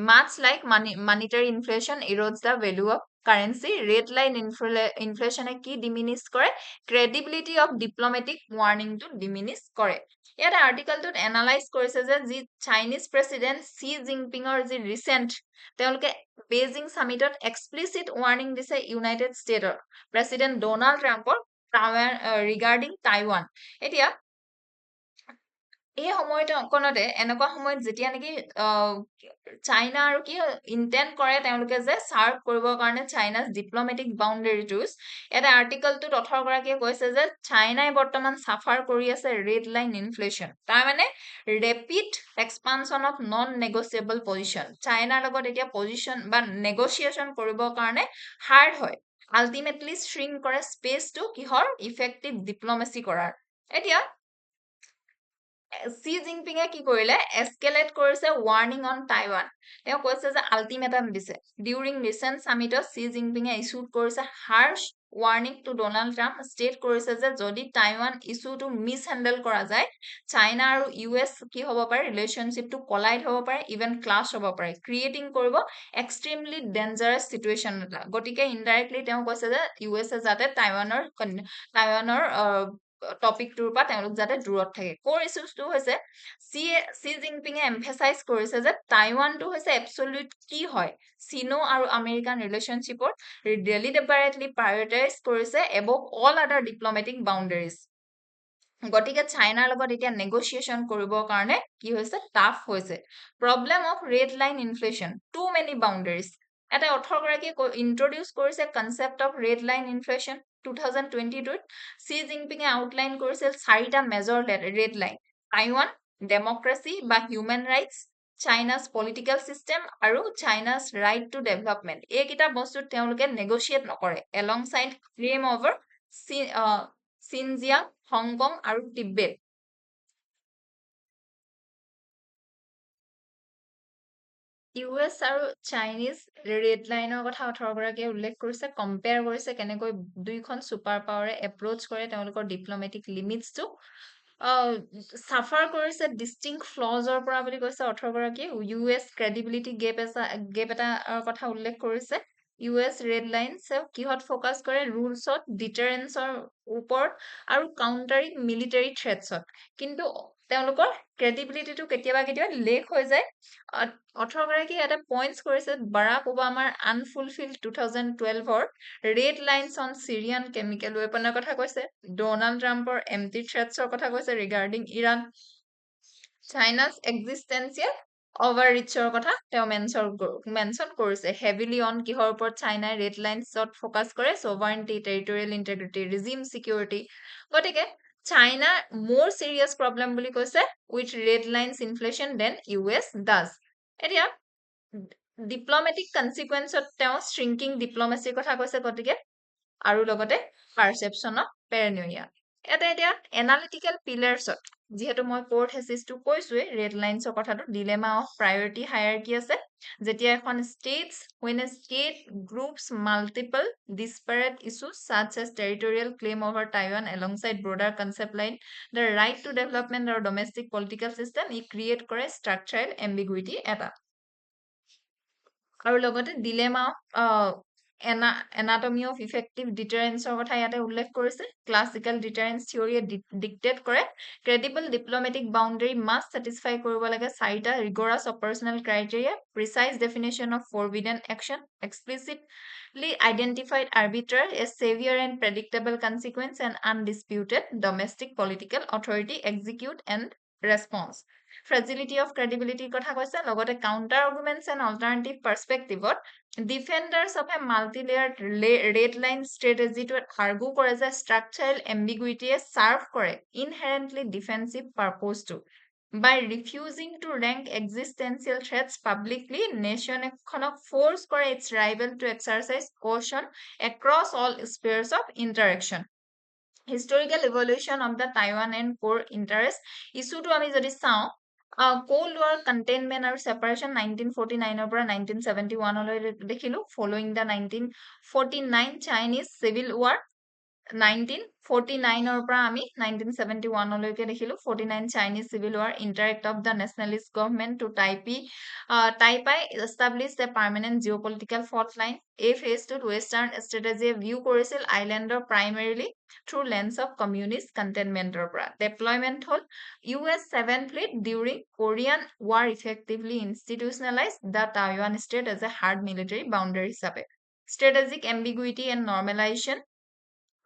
much like monetary inflation erodes the value of currency red line ইনফ্লেশ্যনে কি ডিমিনিছ কৰে ক্ৰেডিবিলিটি অফ ডিপ্লমেটিক ৱাৰ্নিংটো ডিমিনিছ কৰে ইয়াত আৰ্টিকেলটোত এনালাইজ কৰিছে যে যি চাইনিজ প্ৰেচিডেণ্ট চি জিনপিঙৰ যি ৰিচেণ্ট তেওঁলোকে বেইজিং সামিটত এক্সপ্লিচিট ৱাৰ্নিং দিছে ইউনাইটেড ষ্টেটৰ প্ৰেচিডেণ্ট ডনাল্ড ট্ৰাম্পৰ ৰিগাৰ্ডিং টাইৱান এতিয়া এই সময়কণতে এনেকুৱা সময়ত যেতিয়া নেকি চাইনা আৰু কি ইণ্টেণ্ট কৰে তেওঁলোকে যে চাৰ্ভ কৰিবৰ কাৰণে চাইনাজ ডিপ্লমেটিক বাউণ্ডেৰীটোজ এটা আৰ্টিকেলটোত অথৰগৰাকীয়ে কৈছে যে চাইনাই বৰ্তমান চাফাৰ কৰি আছে ৰেড লাইন ইনফ্লেশ্যন তাৰমানে rapid expansion of non negotiable position চাইনাৰ লগত এতিয়া পজিশ্যন বা নেগচিয়েশ্যন কৰিবৰ কাৰণে হাৰ্ড হয় আল্টিমেটলি শ্ৰিং কৰে স্পেচটো কিহৰ ইফেক্টিভ ডিপ্লমেচি কৰাৰ এতিয়া চি জিনপিঙে কি কৰিলে এস্কেলেট কৰিছে ৱাৰ্নিং অন টাইৱান তেওঁ কৈছে যে আল্টিমেটাম দিছে ডিউৰিং ৰিচেণ্ট সামিটত চি জিনপিঙে ইছ্যু কৰিছে harsh warning to Donald Trump state কৰিছে যে যদি টাইৱান ইছ্যুটো মিছ হেণ্ডেল কৰা যায় চাইনা আৰু US কি হ'ব পাৰে ৰিলেশ্যনশ্বিপটো কলাইড হ'ব পাৰে ইভেন ক্লাছ হ'ব পাৰে ক্ৰিয়েটিং কৰিব এক্সট্ৰিমলি ডেঞ্জাৰাছ চিটুৱেশ্যন এটা গতিকে ইনডাইৰেক্টলি তেওঁ কৈছে যে US যাতে টাইৱানৰ টপিকটোৰ পৰা তেওঁলোক যাতে দূৰত থাকে কোৰ ইছ্যুটো হৈছে চি জিনপিঙে এমফেচাইজ কৰিছে যে টাইৱানটো হৈছে এবছলিউট কি হয় চীনো আৰু আমেৰিকান ৰিলেশ্যনশ্বিপত ডেলিবাৰেটলি প্ৰায়ৰিটাইজ কৰিছে এবভ অল আদাৰ ডিপ্লমেটিক বাউণ্ডেৰীজ গতিকে চাইনাৰ লগত এতিয়া নেগচিয়েশ্যন কৰিবৰ কাৰণে কি হৈছে টাফ হৈছে problem of red line inflation to many boundaries এটা অথৰগৰাকীয়ে ইন্ট্ৰডিউচ কৰিছে concept of red line inflation 2022 Xi জিনপিঙে আউটলাইন কৰিছিল চাৰিটা major red line Taiwan democracy বা human rights China's political system আৰু চাইনাছ ৰাইট টু ডেভেলপমেণ্ট এইকেইটা বস্তুত তেওঁলোকে নেগচিয়েট নকৰে alongside claim over Xinjiang Hong আৰু তিব্বেত US আৰু চাইনিজ ৰেড লাইনৰ কথা অথৰগৰাকীয়ে উল্লেখ কৰিছে কম্পেয়াৰ কৰিছে কেনেকৈ দুইখন ছুপাৰ পাৱাৰে এপ্ৰ'চ কৰে তেওঁলোকৰ ডিপ্লমেটিক লিমিটছটো চাফাৰ কৰিছে ডিষ্টিংক্ট ফ্লজৰ পৰা বুলি কৈছে অথৰগৰাকীয়ে US ক্ৰেডিবিলিটি গেপ এটাৰ কথা উল্লেখ কৰিছে US ৰেড লাইনছ কিহত ফ'কাছ কৰে ৰুলছত ডিটাৰেঞ্চৰ ওপৰত আৰু কাউণ্টাৰিং মিলিটাৰী থ্ৰেটছত কিন্তু তেওঁলোকৰ ক্ৰেডিবিলিটিটো কেতিয়াবা লেক হৈ যায় অথৰগৰাকীয়ে এটা পইণ্টছ কৰিছে বাৰাক ওবামাৰ আনফুলফিল্ড 2012ৰ red lines on Syrian chemical ৱেপনৰ কথা কৈছে ডনাল্ড ট্ৰাম্পৰ এমটি থ্ৰেটছৰ কথা কৈছে ৰিগাৰ্ডিং ইৰাণ চাইনাছ এক্সিষ্টেঞ্চিয়েল অভাৰ ৰিচৰ কথা তেওঁ মেনশ্যন কৰিছে হেভিলি অন কিহৰ ওপৰত চাইনাই ৰেড লাইনছত ফ'কাছ কৰে sovereignty territorial integrity regime security গতিকে চাইনা মোৰ চিৰিয়াছ প্ৰব্লেম বুলি কৈছে with red lines inflation than US does এতিয়া ডিপ্লমেটিক কনচিকুৱেঞ্চত তেওঁ শ্ৰিংকিং ডিপ্লমেচিৰ কথা কৈছে গতিকে আৰু লগতে পাৰচেপশ্যন অফ পেৰেনইয়া এতিয়া এনালিটিকেল পিলাৰ্ছত যিহেতু মই কোৰ থেচিছটো কৈছোৱে ৰেড লাইনছৰ কথাটো ডিলেমা অফ প্ৰায়ৰিটি হায়াৰকি আছে যেতিয়া এখন when a state groups multiple disparate issues such as territorial claim over Taiwan alongside broader concept like the right to development or domestic political system E create কৰে structural ambiguity এটা আৰু লগতে dilemma anatomy of effective deterrenceৰ কথা ইয়াতে উল্লেখ কৰিছে classical deterrence থিয়ৰীয়ে ডিক্টেট কৰে credible diplomatic boundary must satisfy কৰিব লাগে চাৰিটা rigorous operational criteria precise definition of forbidden action explicitly identified arbiter a severe and predictable consequence and undisputed domestic political authority execute and response fragility of ক্ৰেডিবিলিটিৰ কথা কৈছে লগতে counter arguments and alternative পাৰ্চপেক্টিভত defenders of a multilayered red line ষ্ট্ৰেটেজিটোৱে argue কৰে যে structural এম্বিগুইটিয়ে serve কৰে ইনহেৰেণ্টলি defensive পাৰ্পজটো by refusing to rank existential threats publicly nation এখনক force কৰে its rival to exercise caution across all spheres of interaction historical evolution of the Taiwan and core interest ইছ্যুটো আমি যদি চাওঁ Cold War containment আৰু separation 1949 পৰা 1971 লৈ দেখিলো following the 1949 Chinese Civil War 1949 ৰ পৰা আমি 1971 লৈকে দেখিলো 49 Chinese Civil War, interact of the nationalist government to Taipei established a permanent geopolitical fault line. এই ফেজটোত ৱেষ্টাৰ্ণ ষ্ট্ৰেটেজিয়ে ভিউ কৰিছিল আইলেণ্ডৰ primarily through lens of communist কণ্টেইনমেণ্টৰ পৰা। ডেপ্লয়মেণ্ট হ'ল US 7th Fleet during Korean War effectively institutionalized the Taiwan Strait as a hard military boundary হিচাপে। Strategic ambiguity and normalization,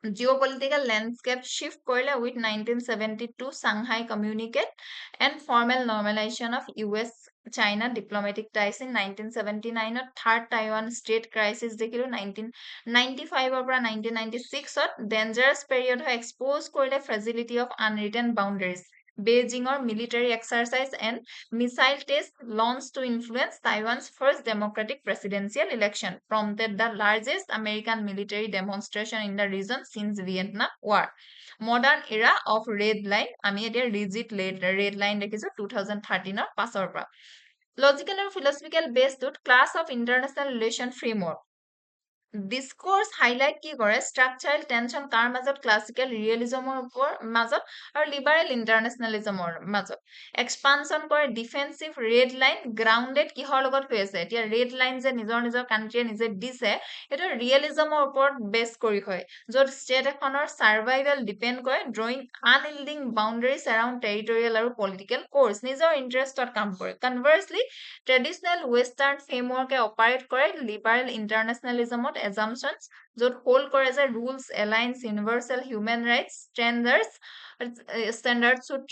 geopolitical landscape shift কৰিলে with 1972 Shanghai Communicate and formal normalization of US-China diplomatic ties in 1979 third Taiwan Strait crisis দেখিলো 1995 পৰা 1996 dangerous period হৈ expose কৰিলে fragility of unwritten boundaries. Beijingৰ military exercise and missile test launched to influence Taiwan's first democratic presidential election, prompted the largest American military demonstration in the region since Vietnam War. Modern era of red line, আমি এতিয়া rigid red line দেখিছো 2013 পাছৰ পৰা। Logical and philosophical based class of international relation framework. Discourse highlight কি কৰে structural tension কাৰ মাজত classical ৰিয়েলিজমৰ মাজত আৰু লিবাৰেল ইণ্টাৰনেশ্যনেলিজমৰ মাজত এক্সপানশ্যন কৰে ডিফেন্সিভ ৰেড লাইন গ্ৰাউণ্ডেড কিহৰ লগত হৈ আছে এতিয়া ৰেড লাইন যে নিজৰ কাণ্ট্ৰিয়ে নিজে দিছে সেইটো ৰিয়েলিজমৰ ওপৰত বেছ কৰি হয় য'ত ষ্টেট এখনৰ ছাৰ্ভাইভেল ডিপেণ্ড কৰে ড্ৰয়িং আনইল্ডিং বাউণ্ডাৰীজ এৰাউণ্ড টেৰিটৰিয়েল আৰু পলিটিকেল কোৰ্চ নিজৰ ইণ্টাৰেষ্টত কাম কৰে কনভাৰ্চলি ট্ৰেডিশ্যনেল ৱেষ্টাৰ্ণ ফ্ৰেমৱৰ্কে অপাৰেট কৰে লিবাৰেল ইণ্টাৰনেশ্যনেলিজমত assumptions য'ত hold কৰে যে rules aligns universal human rights standards should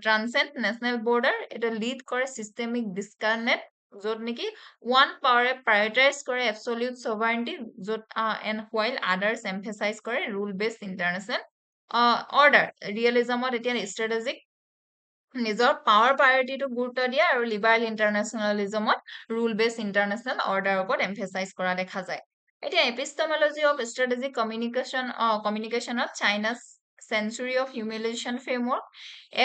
transcend national border এটা lead কৰে systemic disconnect য'ত নেকি one power prioritize কৰে absolute sovereignty য'ত and while others emphasize কৰে rule based international order realismত এতিয়া strategic নিজৰ পাৱাৰ প্ৰায়ৰিটিটো গুৰুত্ব দিয়া আৰু লিবাৰেল ইণ্টাৰনেশ্যনেলিজমত ৰুল বেছ ইণ্টাৰনেশ্যনেল অৰ্ডাৰৰ ওপৰত এমফেচাইজ কৰা দেখা যায় এতিয়া এপিষ্টমলজি অফ ষ্ট্ৰেটেজিক কমিউনিকেশ্যনত China's century of humiliation framework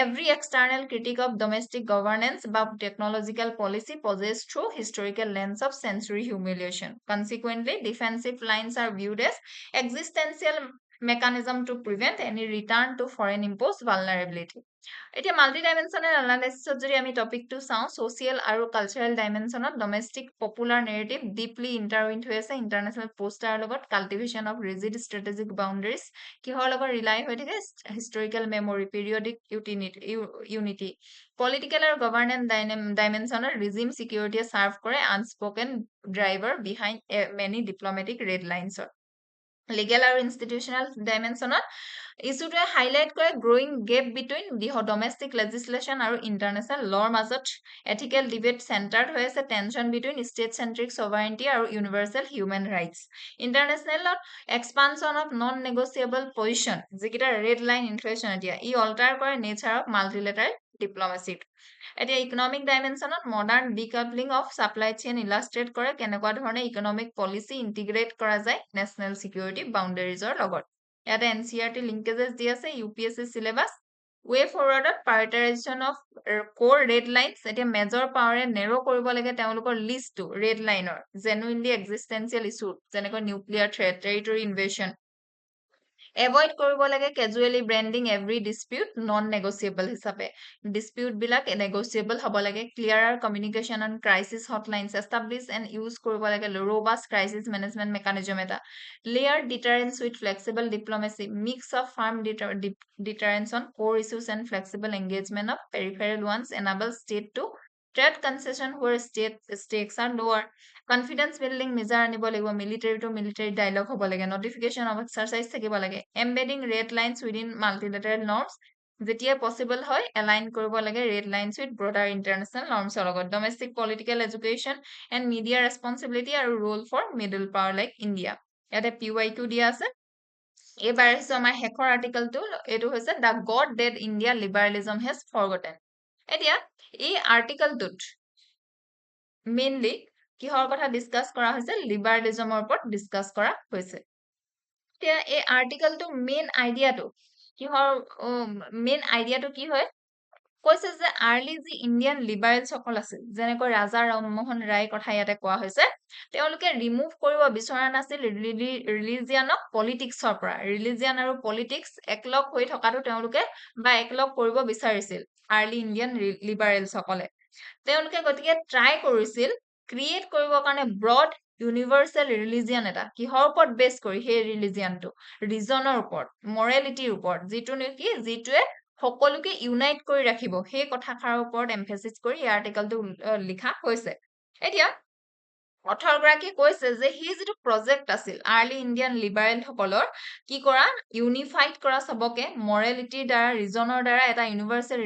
every external critique of domestic governance about technological policy possessed through historical lens of sensory humiliation consequently defensive lines are viewed as existential mechanism to prevent any return to foreign imposed vulnerability এতিয়া multi dimensional এনালাইচিছত যদি আমি টপিকটো চাওঁ social আৰু cultural ডাইমেনশ্যনত domestic popular narrative deeply intertwined হৈ আছে ইণ্টাৰনেশ্যনেল পোষ্টাৰৰ লগত cultivation of rigid strategic boundaries কিহৰ লগত ৰিলাই হৈ থাকে historical memory periodic unity political আৰু গভৰ্নেন্স ডাইমেনশ্যনৰ ৰিজিম ছিকিউৰিটিয়ে চাৰ্ভ কৰে unspoken driver behind many diplomatic red লাইনছৰ লিগেল আৰু ইনষ্টিটিউচনেল ডাইমেনশ্যনত ইছ্যুটোৱে হাইলাইট কৰে growing gap between domestic legislation আৰু ইণ্টাৰনেশ্যনেল লৰ মাজত এথিকেল ডিবেট চেণ্টাৰ্ড হৈ আছে tension between state centric sovereignty আৰু ইউনিভাৰ্চেল হিউমেন ৰাইটছ ইণ্টাৰনেশ্যনেলত expansion of non negotiable position যিকেইটা ৰেড লাইন ইনফ্লেশ্যন এতিয়া ই অল্টাৰ কৰে নেচাৰ অফ মাল্টিলেটাৰেল ডিপ্ল'মেচিক এতিয়া ইকনমিক ডাইমেনশ্যনত modern decoupling of supply chain illustrate কৰে কেনেকুৱা ধৰণে ইকনমিক পলিচি ইণ্টিগ্ৰেট কৰা যায় নেশ্যনেল ছিকিউৰিটি বাউণ্ডেৰিজৰ লগত ইয়াতে NCERT লিংকেজেছ দি আছে UPSC চিলেবাছ ৱে ফৰৱাৰ্ডত prioritisation of core red lines এতিয়া মেজৰ পাৱাৰে নেৰ' কৰিব লাগে তেওঁলোকৰ লিষ্টটো ৰেড লাইনৰ জেনুইনলি এক্সিষ্টেঞ্চিয়েল ইছ্যু যেনেকৈ nuclear threat territory invasion avoid কৰিব লাগে casually branding every dispute non negotiable হিচাপে ডিছপিউটবিলাক নেগচিয়েবল হ'ব লাগে clearer communication on crisis hotlines establish and use কৰিব লাগে ৰ'বাষ্ট ক্ৰাইচিছ মেনেজমেণ্ট মেকানিজম এটা layer deterrence with flexible diplomacy mix of firm deterrence on core issues and flexible engagement of peripheral ones enable state to trade concession where state stakes are lower confidence building measure আনিব লাগিব military to military dialogue হ'ব লাগে notification of exercise থাকিব লাগে embedding red lines within multilateral norms যেতিয়া possible হয় align কৰিব লাগে red lines with broader international norms লগত domestic political education and media responsibility আৰু role for middle power like India ইয়াতে PYQ দিয়া আছে এইবাৰ আহিছো আমাৰ শেষৰ আৰ্টিকেলটো এইটো হৈছে the god that India liberalism has forgotten এতিয়া এই আৰ্টিকেলটোত মেইনলি কিহৰ কথা ডিছকাছ কৰা হৈছে লিবাৰেলিজমৰ ওপৰত ডিছকাছ কৰা হৈছে এতিয়া এই আৰ্টিকেলটো মেইন আইডিয়াটো কি হয় কৈছে যে আৰ্লি যি ইণ্ডিয়ান লিবাৰেলসকল আছিল যেনেকৈ ৰাজা ৰামমোহন ৰায়ৰ কথা ইয়াতে কোৱা হৈছে তেওঁলোকে ৰিমুভ কৰিব বিচৰা নাছিল ৰিলিজিয়ানক পলিটিক্সৰ পৰা ৰিলিজিয়ান আৰু পলিটিক্স একলগ হৈ থকাটো তেওঁলোকে বা একলগ কৰিব বিচাৰিছিল আৰ্লি ইণ্ডিয়ান লিবাৰেলসকলে তেওঁলোকে গতিকে ট্ৰাই কৰিছিল ক্ৰিয়েট কৰিবৰ কাৰণে ব্ৰড ইউনিভাৰ্চেল ৰিলিজিয়ান এটা কিহৰ ওপৰত বেছ কৰি সেই ৰিলিজিয়ানটো ৰিজনৰ ওপৰত মৰেলিটিৰ ওপৰত যিটোৱে সকলোকে ইউনাইট কৰি ৰাখিব সেই কথাষাৰৰ ওপৰত এমফেচিছ কৰি এই আৰ্টিকেলটো লিখা হৈছে এতিয়া অথৰগৰাকীয়ে কৈছে যে সেই যিটো প্ৰজেক্ট আছিল আৰ্লি ইণ্ডিয়ান লিবাৰেল সকলৰ কি কৰা ইউনিফাইড কৰা সবকে মৰেলিটিৰ দ্বাৰা ৰিজনৰ দ্বাৰা এটা ইউনিভাৰ্চেল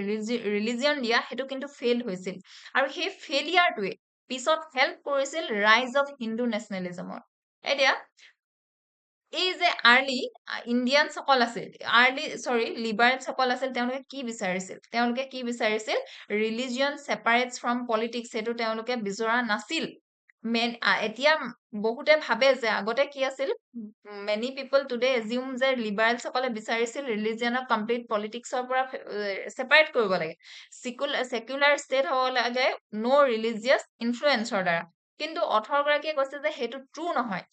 ৰিলিজিয়ন দিয়া সেইটো কিন্তু ফেইল হৈছিল আৰু সেই ফেইলিয়াৰটোৱে পিছত হেল্প কৰিছিল ৰাইজ অফ হিন্দু নেশ্যনেলিজমৰ এতিয়া এই যে আৰ্লি ইণ্ডিয়ান সকল আছিল লিবাৰেল সকল আছিল তেওঁলোকে কি বিচাৰিছিল ৰিলিজিয়ন ছেপাৰেটছ ফ্ৰম পলিটিক্স সেইটো তেওঁলোকে বিচৰা নাছিল এতিয়া বহুতে ভাবে যে আগতে কি আছিল মেনি পিপল টুডে এজিউম যে লিবাৰেল সকলে বিচাৰিছিল ৰিলিজিয়নক কমপ্লিট পলিটিক্সৰ পৰা ছেপাৰেট কৰিব লাগে সেকুলাৰ ষ্টেট হ'ব লাগে নো ৰিলিজিয়াছ ইনফ্লুৱেঞ্চৰ দ্বাৰা কিন্তু অথৰগৰাকীয়ে কৈছে যে সেইটো ট্ৰু নহয়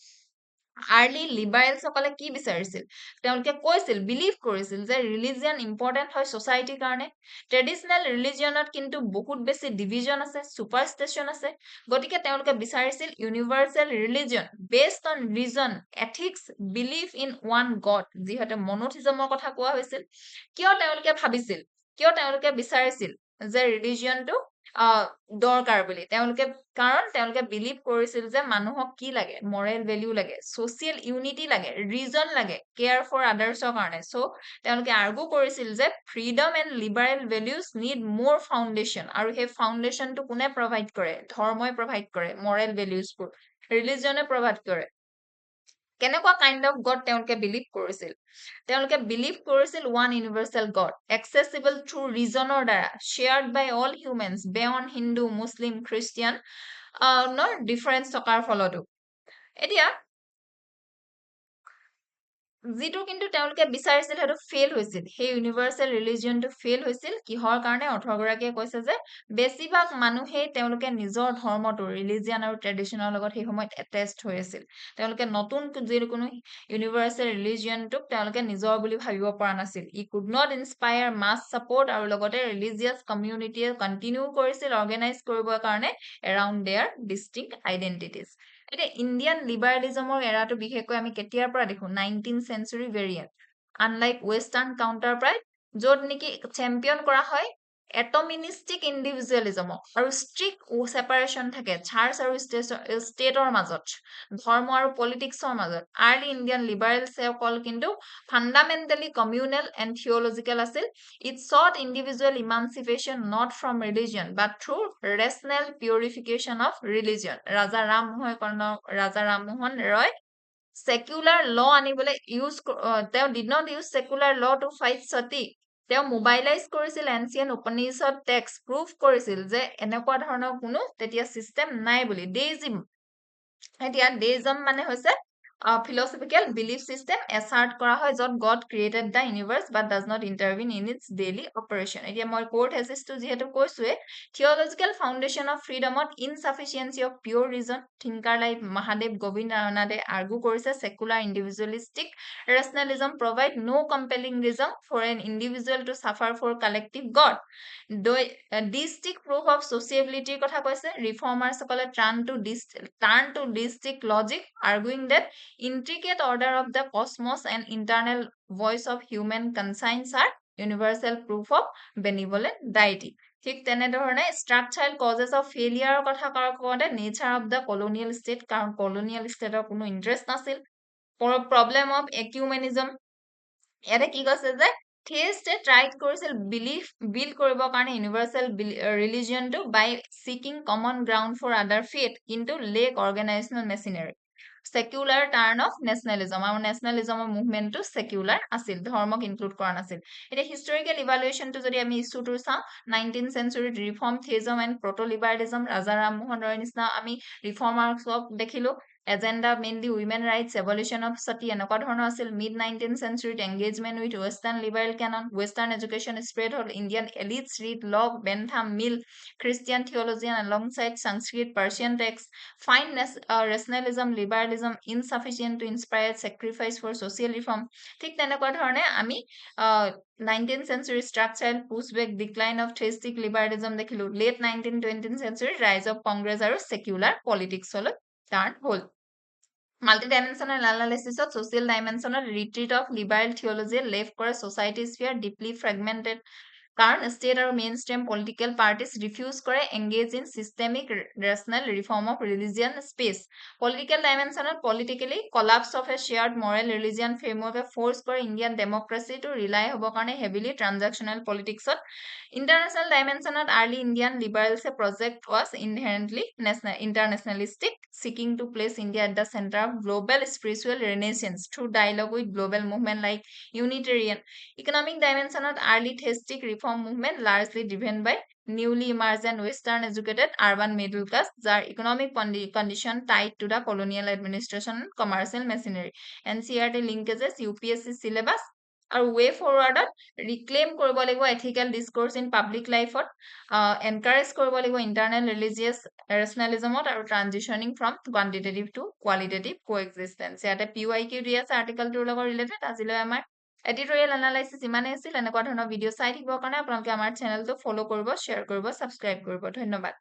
আৰ্লি লিবাৰেল সকলে কি বিচাৰিছিল তেওঁলোকে কৈছিল বিলিভ কৰিছিল যে ৰিলিজিয়ন ইম্পৰ্টেন্ট হয় সোসাইটিৰ কাৰণে ট্ৰেডিশনেল ৰিলিজিয়নত কিন্তু বহুত বেছি ডিভিজন আছে সুপাৰষ্টেশন আছে গতিকে তেওঁলোকে বিচাৰিছিল universal religion based on reason ethics believe in one god যিহেতু মনোথিজমৰ কথা কোৱা হৈছিল কিয় তেওঁলোকে বিচাৰিছিল যে ৰিলিজিয়নটো দৰকাৰ বুলি কাৰণ তেওঁলোকে বিলিভ কৰিছিল যে মানুহক কি লাগে মৰেল ভেলিউ লাগে সোশিয়েল ইউনিটি লাগে ৰিজন লাগে কেয়াৰ ফৰ আদাৰ্ছৰ কাৰণে সো তেওঁলোকে আৰ্গু কৰিছিল যে freedom and liberal values need মোৰ ফাউণ্ডেশ্যন আৰু সেই ফাউণ্ডেশ্যনটো কোনে প্ৰভাইড কৰে ধৰ্মই প্ৰভাইড কৰে মৰেল ভেলিউজবোৰ ৰিলিজনে প্ৰভাইড কৰে কেনেকুৱা কাইণ্ড অফ গড তেওঁলোকে বিলিভ কৰিছিল one universal god accessible through ৰিজনৰ দ্বাৰা শ্বেয়াৰ্ড বাই অল হিউমেনছ বেয়ন হিন্দু মুছলিম খ্ৰীষ্টিয়ান ডিফাৰেঞ্চ থকাৰ ফলতো এতিয়া যিটো কিন্তু তেওঁলোকে বিচাৰিছিল সেইটো ফেইল হৈছিল সেই ইউনিভাৰ্চেল ৰিলিজিয়নটো ফেইল হৈছিল কিহৰ কাৰণে অথৰগৰাকীয়ে কৈছে যে বেছিভাগ মানুহেই তেওঁলোকে নিজৰ ধৰ্মটো ৰিলিজিয়ন আৰু ট্ৰেডিশ্যনৰ লগত সেই সময়ত এটেচড হৈ আছিল তেওঁলোকে নতুন যিকোনো ইউনিভাৰ্চেল ৰিলিজিয়নটোক তেওঁলোকে নিজৰ বুলি ভাবিব পৰা নাছিল ই could not inspire mass support আৰু লগতে ৰিলিজিয়াছ কমিউনিটিয়ে কণ্টিনিউ কৰিছিল অৰ্গেনাইজ কৰিবৰ কাৰণে এৰাউণ্ড দেয়াৰ ডিষ্টিংক্ট আইডেণ্টিটিজ এতিয়া ইণ্ডিয়ান লিবাৰেলিজমৰ এৰাটো বিশেষকৈ আমি কেতিয়াৰ পৰা দেখো 19th century variant unlike western counter pride য'ত নেকি চেম্পিয়ন কৰা হয় এটমিনিষ্টিক ইণ্ডিভিজুৱেলিজমক আৰু ষ্ট্ৰিক্ট ছেপাৰেশ্যন থাকে চাৰ্চ আৰু ষ্টেটৰ মাজত ধৰ্ম আৰু পলিটিক্সৰ মাজত আৰ্লি ইণ্ডিয়ান লিবাৰেলসকল কিন্তু ফাণ্ডামেণ্টেলি কমিউনেল এণ্ড থিঅলজিকেল আছিল it sought individual emancipation not from religion but through rational purification of religion Raja Rammohan Roy secular law আনিবলৈ তেওঁ did not use secular law to fight sati তেওঁ মোবাইলাইজ কৰিছিল এনচিয়েন্ট উপনিষদ টেক্সট প্ৰুফ কৰিছিল যে এনেকুৱা ধৰণৰ কোনো তেতিয়া চিষ্টেম নাই বুলি ডেইজিম মানে হৈছে philosophical belief system assert কৰা হয় য'ত God created the universe but does not intervene in its daily operation এতিয়া মই core thesis টো যেহেতু কৈছোৱে theological foundation of freedom to insufficiency of pure reason thinker like Mahadev Govind Ranade argue কৰিছে secular individualistic rationalism provide no compelling reason for an individual to suffer for collective God deistic proof of sociability কথা কৈছে reformers সকলে turn to deistic logic arguing that intricate order of the cosmos and internal voice of human conscience are universal proof of benevolent deity ঠিক তেনেধৰণে structural causes of failure কথা কওঁতে nature of the colonial state কাৰণ colonial stateৰ কোনো interest নাছিল problem of ecumenism ইয়াতে কি কৈছে যে theiste tried কৰিছিল build কৰিবৰ কাৰণে universal religionটো by seeking common ground for other faith কিন্তু lack organizational machinery secular turn of nationalism আৰু nationalismৰ মুভমেন্টটো secular আছিল ধৰ্মক ইনক্লুড কৰা নাছিল এটা historical evaluationটো যদি আমি ইস্যুটো চাওঁ 19th century reform theism and proto liberalism Raja Rammohan ৰয়ৰ নিচিনা আমি ৰিফৰ্মাৰ্ছক দেখিলো agenda mainly women rights, abolition of sati, এনেকুৱা ধৰণৰ আছিল mid 19th century engagement with western liberal canon, western education spread হ'ল, Indian elites read Locke, Bentham, Mill, Christian theologian alongside Sanskrit, Persian texts, find rationalism, liberalism insufficient to inspire sacrifice for social reform. ঠিক তেনেকুৱা ধৰণে আমি 19th century structural pushback, decline of theistic liberalism দেখিলো, late 19th 20th century rise of Congress আৰু secular politics লৈ turn হ'ল. Multidimensional analysis of social dimensional retreat of liberal theology left কৰে society sphere deeply fragmented. কাৰণ state আৰু mainstream political parties refuse কৰে engage in systemic rational reform of religion space. Political dimensional politically collapse of a shared moral religion framework force কৰে Indian democracy to rely হ'ব কাৰণে heavily transactional politics to. International dimension of early Indian liberals project was inherently internationalistic, seeking to place India at the center of global spiritual renaissance through dialogue with global movement like Unitarian. Economic dimension of early theistic reform movement largely driven by newly emergent Western educated urban middle class, their economic condition tied to the colonial administration and commercial machinery. NCERT linkages, UPSC syllabus, আৰু way forwardত reclaim কৰিব লাগিব ethical discourse in public lifeত, encourage কৰিব লাগিব internal religious rationalismত আৰু transitioning from quantitative to qualitative coexistence. ইয়াতে PYQ দি আছে আৰ্টিকেলটোৰ লগত related. আজিলৈ আমাৰ এডিটৰিয়েল এনালাইচিছ ইমানেই আছিল। এনেকুৱা ধৰণৰ ভিডিঅ' চাই থাকিবৰ কাৰণে আপোনালোকে আমাৰ চেনেলটো ফ'ল' কৰিব, শ্বেয়াৰ কৰিব, ছাবস্ক্ৰাইব কৰিব। ধন্যবাদ।